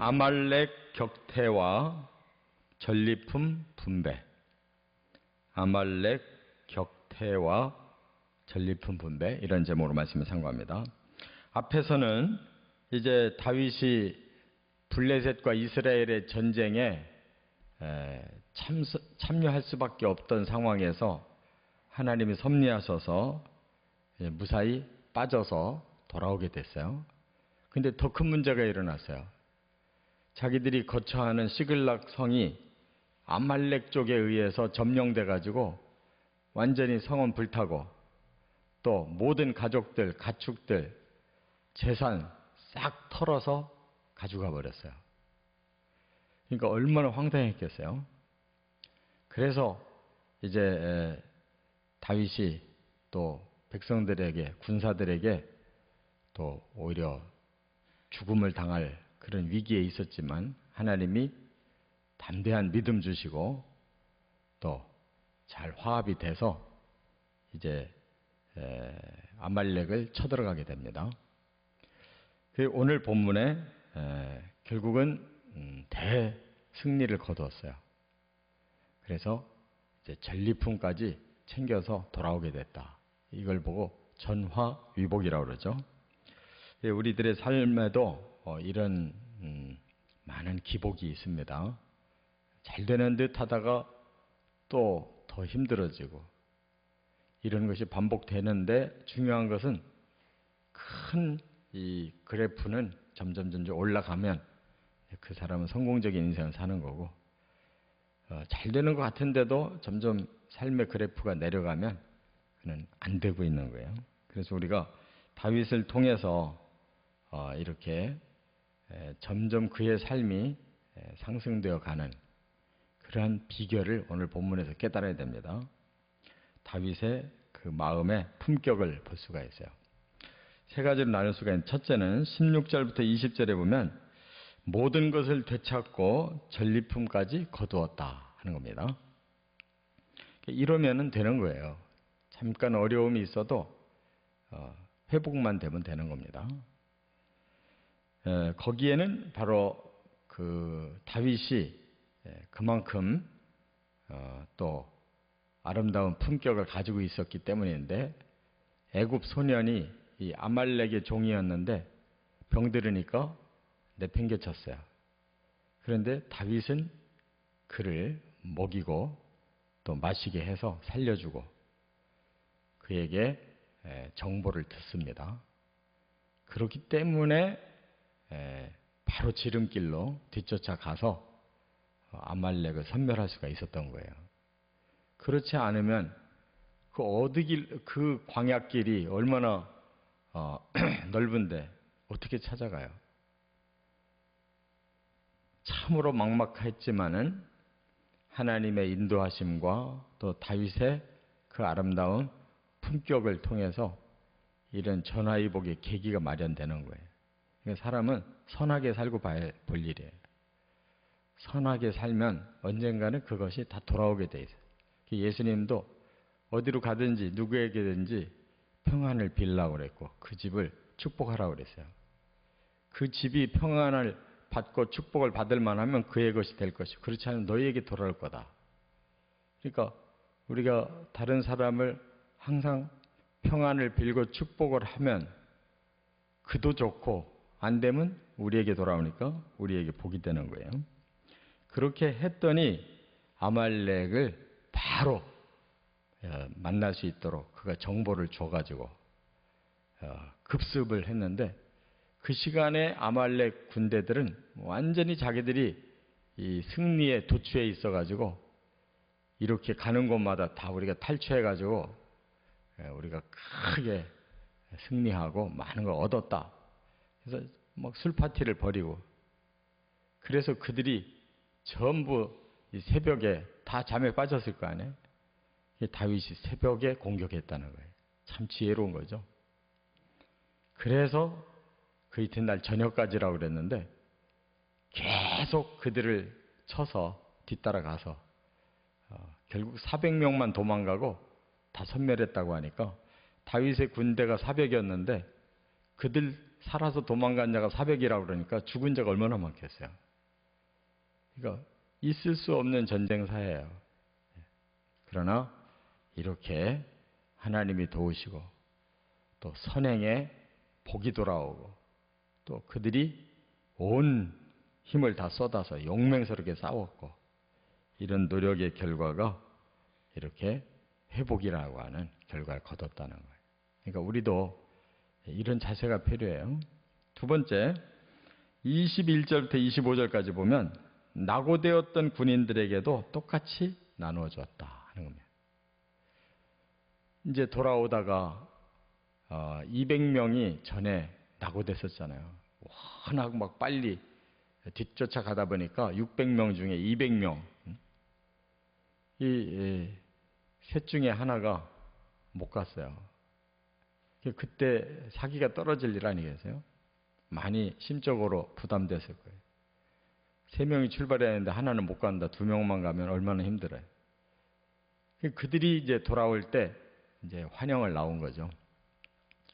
아말렉 격퇴와 전리품 분배. 아말렉 격퇴와 전리품 분배, 이런 제목으로 말씀을 참고합니다. 앞에서는 이제 다윗이 블레셋과 이스라엘의 전쟁에 참여할 수밖에 없던 상황에서 하나님이 섭리하셔서 무사히 빠져서 돌아오게 됐어요. 근데 더 큰 문제가 일어났어요. 자기들이 거처하는 시글락 성이 아말렉 쪽에 의해서 점령돼 가지고 완전히 성은 불타고 또 모든 가족들, 가축들, 재산 싹 털어서 가져가 버렸어요. 그러니까 얼마나 황당했겠어요. 그래서 이제 다윗이 또 백성들에게, 군사들에게 또 오히려 죽음을 당할 그런 위기에 있었지만 하나님이 담대한 믿음 주시고 또 잘 화합이 돼서 이제 아말렉을 쳐들어가게 됩니다. 오늘 본문에 결국은 대승리를 거두었어요. 그래서 이제 전리품까지 챙겨서 돌아오게 됐다. 이걸 보고 전화위복이라고 그러죠. 우리들의 삶에도 이런 많은 기복이 있습니다. 잘 되는 듯 하다가 또 더 힘들어지고 이런 것이 반복되는데, 중요한 것은 큰 이 그래프는 점점 올라가면 그 사람은 성공적인 인생을 사는 거고, 잘 되는 것 같은데도 점점 삶의 그래프가 내려가면 그는 안 되고 있는 거예요. 그래서 우리가 다윗을 통해서 이렇게 점점 그의 삶이 상승되어 가는 그러한 비결을 오늘 본문에서 깨달아야 됩니다. 다윗의 그 마음의 품격을 볼 수가 있어요. 세 가지로 나눌 수가 있는, 첫째는 16절부터 20절에 보면 모든 것을 되찾고 전리품까지 거두었다 하는 겁니다. 이러면 되는 거예요. 잠깐 어려움이 있어도 회복만 되면 되는 겁니다. 거기에는 바로 그 다윗이 그만큼 또 아름다운 품격을 가지고 있었기 때문인데, 애굽 소년이 이 아말렉의 종이었는데 병들으니까 내팽개쳤어요. 그런데 다윗은 그를 먹이고 또 마시게 해서 살려주고 그에게 정보를 듣습니다. 그렇기 때문에 바로 지름길로 뒤쫓아 가서 아말렉을 섬멸할 수가 있었던 거예요. 그렇지 않으면 그 광야길이 얼마나 넓은데 어떻게 찾아가요? 참으로 막막했지만은 하나님의 인도하심과 또 다윗의 그 아름다운 품격을 통해서 이런 전화위복의 계기가 마련되는 거예요. 그러니까 사람은 선하게 살고 볼 일이에요. 선하게 살면 언젠가는 그것이 다 돌아오게 돼 있어요. 예수님도 어디로 가든지 누구에게든지 평안을 빌라고 그랬고 그 집을 축복하라고 그랬어요. 그 집이 평안을 받고 축복을 받을 만하면 그의 것이 될 것이고, 그렇지 않으면 너희에게 돌아올 거다. 그러니까 우리가 다른 사람을 항상 평안을 빌고 축복을 하면 그도 좋고, 안 되면 우리에게 돌아오니까 우리에게 복이 되는 거예요. 그렇게 했더니 아말렉을 바로 만날 수 있도록 그가 정보를 줘가지고 급습을 했는데, 그 시간에 아말렉 군대들은 완전히 자기들이 이 승리의 도취에 있어가지고 이렇게 가는 곳마다 다 우리가 탈취해가지고 우리가 크게 승리하고 많은 걸 얻었다. 그래서 막 술 파티를 벌이고, 그래서 그들이 전부 이 새벽에 다 잠에 빠졌을 거 아니에요. 다윗이 새벽에 공격했다는 거예요. 참 지혜로운 거죠. 그래서 그 이튿날 저녁까지라고 그랬는데 계속 그들을 쳐서 뒤따라가서 결국 400명만 도망가고 다 섬멸했다고 하니까 다윗의 군대가 400이었는데 그들 살아서 도망간 자가 400이라고 그러니까 죽은 자가 얼마나 많겠어요. 그러니까 있을 수 없는 전쟁사예요. 그러나 이렇게 하나님이 도우시고 또 선행에 복이 돌아오고 또 그들이 온 힘을 다 쏟아서 용맹스럽게 싸웠고 이런 노력의 결과가 이렇게 회복이라고 하는 결과를 거뒀다는 거예요. 그러니까 우리도 이런 자세가 필요해요. 두 번째, 21절부터 25절까지 보면 낙오되었던 군인들에게도 똑같이 나누어 줬다 하는 겁니다. 이제 돌아오다가 200명이 전에 낙오됐었잖아요. 워낙 막 빨리 뒤쫓아가다 보니까 600명 중에 200명 이 셋 중에 하나가 못 갔어요. 그때 사기가 떨어질 일 아니겠어요? 많이 심적으로 부담됐을 거예요. 3명이 출발해야 하는데 하나는 못 간다. 2명만 가면 얼마나 힘들어요. 그들이 이제 돌아올 때 이제 환영을 나온 거죠.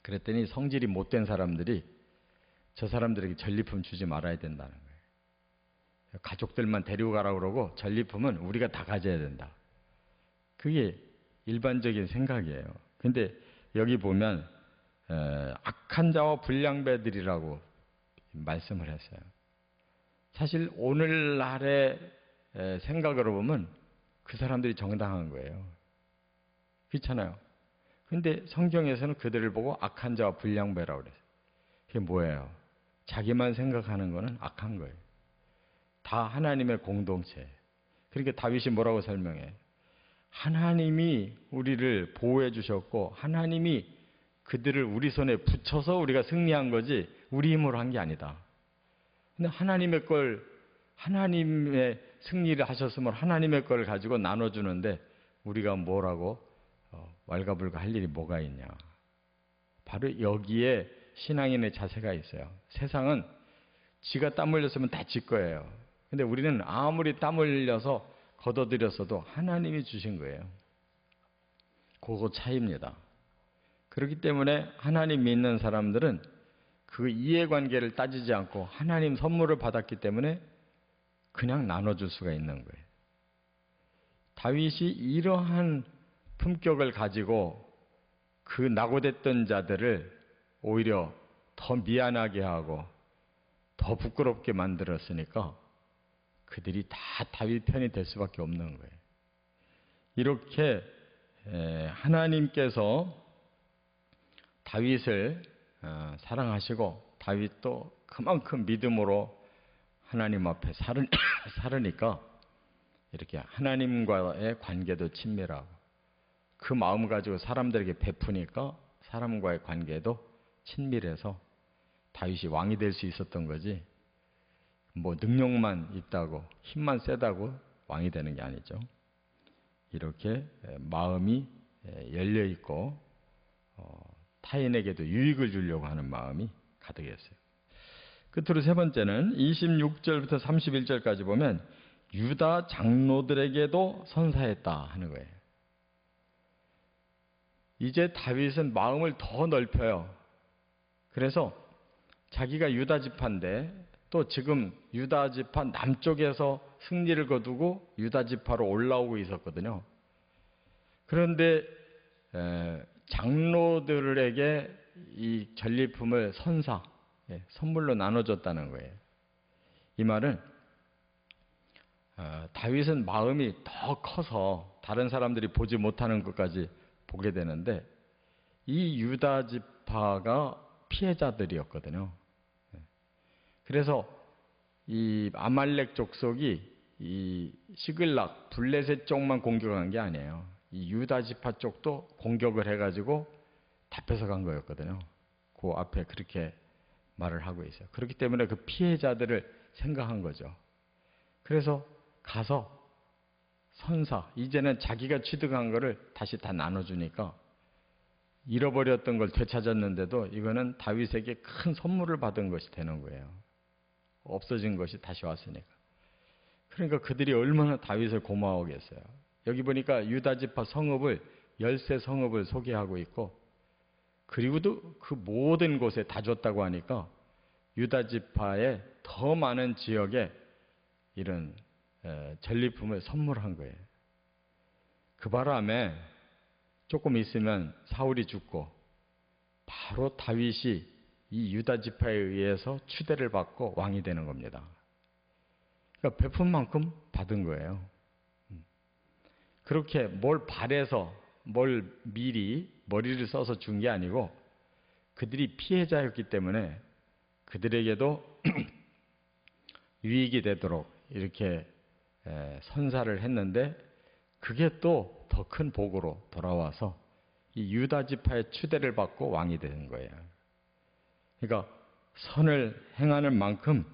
그랬더니 성질이 못된 사람들이 저 사람들에게 전리품 주지 말아야 된다는 거예요. 가족들만 데리고 가라고 그러고 전리품은 우리가 다 가져야 된다. 그게 일반적인 생각이에요. 근데 여기 보면 악한 자와 불량배들이라고 말씀을 했어요. 사실 오늘날의 생각으로 보면 그 사람들이 정당한 거예요. 그렇잖아요. 근데 성경에서는 그들을 보고 악한 자와 불량배라고 그랬어요. 그게 뭐예요? 자기만 생각하는 거는 악한 거예요. 다 하나님의 공동체. 그러니까 다윗이 뭐라고 설명해? 하나님이 우리를 보호해 주셨고 하나님이 그들을 우리 손에 붙여서 우리가 승리한 거지 우리 힘으로 한 게 아니다. 근데 하나님의 승리를 하셨으면 하나님의 걸 가지고 나눠주는데 우리가 뭐라고 왈가불가 할 일이 뭐가 있냐. 바로 여기에 신앙인의 자세가 있어요. 세상은 지가 땀 흘렸으면 다 지 거예요. 근데 우리는 아무리 땀 흘려서 걷어들였어도 하나님이 주신 거예요. 그거 차이입니다. 그렇기 때문에 하나님 믿는 사람들은 그 이해관계를 따지지 않고 하나님 선물을 받았기 때문에 그냥 나눠줄 수가 있는 거예요. 다윗이 이러한 품격을 가지고 그 낙오됐던 자들을 오히려 더 미안하게 하고 더 부끄럽게 만들었으니까 그들이 다 다윗 편이 될 수밖에 없는 거예요. 이렇게 하나님께서 다윗을 사랑하시고 다윗도 그만큼 믿음으로 하나님 앞에 살으니까 이렇게 하나님과의 관계도 친밀하고 그 마음 가지고 사람들에게 베푸니까 사람과의 관계도 친밀해서 다윗이 왕이 될 수 있었던 거지 뭐 능력만 있다고 힘만 세다고 왕이 되는 게 아니죠. 이렇게 마음이 열려 있고 타인에게도 유익을 주려고 하는 마음이 가득했어요. 끝으로 세 번째는 26절부터 31절까지 보면 유다 장로들에게도 선사했다 하는 거예요. 이제 다윗은 마음을 더 넓혀요. 그래서 자기가 유다 지파인데 또 지금 유다 지파 남쪽에서 승리를 거두고 유다 지파로 올라오고 있었거든요. 그런데 장로들에게 이 전리품을 선물로 나눠줬다는 거예요. 이 말은 다윗은 마음이 더 커서 다른 사람들이 보지 못하는 것까지 보게 되는데 이 유다 지파가 피해자들이었거든요. 그래서 이 아말렉 족속이 이 시글락 블레셋 쪽만 공격한 게 아니에요. 이 유다 지파 쪽도 공격을 해가지고 다 뺏어간 거였거든요. 그 앞에 그렇게 말을 하고 있어요. 그렇기 때문에 그 피해자들을 생각한 거죠. 그래서 가서 이제는 자기가 취득한 거를 다시 다 나눠주니까 잃어버렸던 걸 되찾았는데도 이거는 다윗에게 큰 선물을 받은 것이 되는 거예요. 없어진 것이 다시 왔으니까. 그러니까 그들이 얼마나 다윗을 고마워하겠어요. 여기 보니까 유다 지파 성읍을 13성읍을 소개하고 있고 그리고도 그 모든 곳에 다 줬다고 하니까 유다 지파의 더 많은 지역에 이런 전리품을 선물한 거예요. 그 바람에 조금 있으면 사울이 죽고 바로 다윗이 이 유다 지파에 의해서 추대를 받고 왕이 되는 겁니다. 그러니까 베푼 만큼 받은 거예요. 그렇게 뭘 바래서 뭘 미리 머리를 써서 준 게 아니고 그들이 피해자였기 때문에 그들에게도 유익이 되도록 이렇게 선사를 했는데 그게 또 더 큰 복으로 돌아와서 이 유다 지파의 추대를 받고 왕이 되는 거예요. 그러니까 선을 행하는 만큼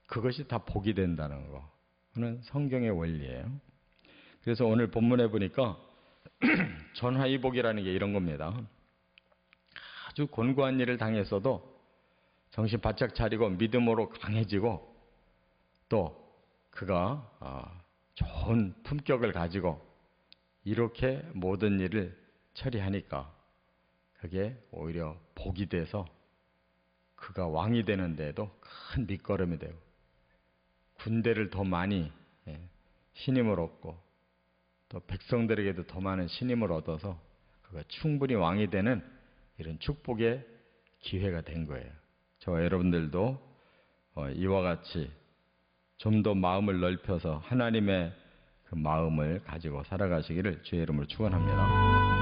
그것이 다 복이 된다는 거. 그는 성경의 원리예요. 그래서 오늘 본문에 보니까 전화위복이라는 게 이런 겁니다. 아주 곤고한 일을 당했어도 정신 바짝 차리고 믿음으로 강해지고 또 그가 좋은 품격을 가지고 이렇게 모든 일을 처리하니까 그게 오히려 복이 돼서 그가 왕이 되는 데에도 큰 밑거름이 되고 군대를 더 많이 신임을 얻고 또 백성들에게도 더 많은 신임을 얻어서 그가 충분히 왕이 되는 이런 축복의 기회가 된 거예요. 저와 여러분들도 이와 같이 좀 더 마음을 넓혀서 하나님의 그 마음을 가지고 살아가시기를 주의 이름으로 축원합니다.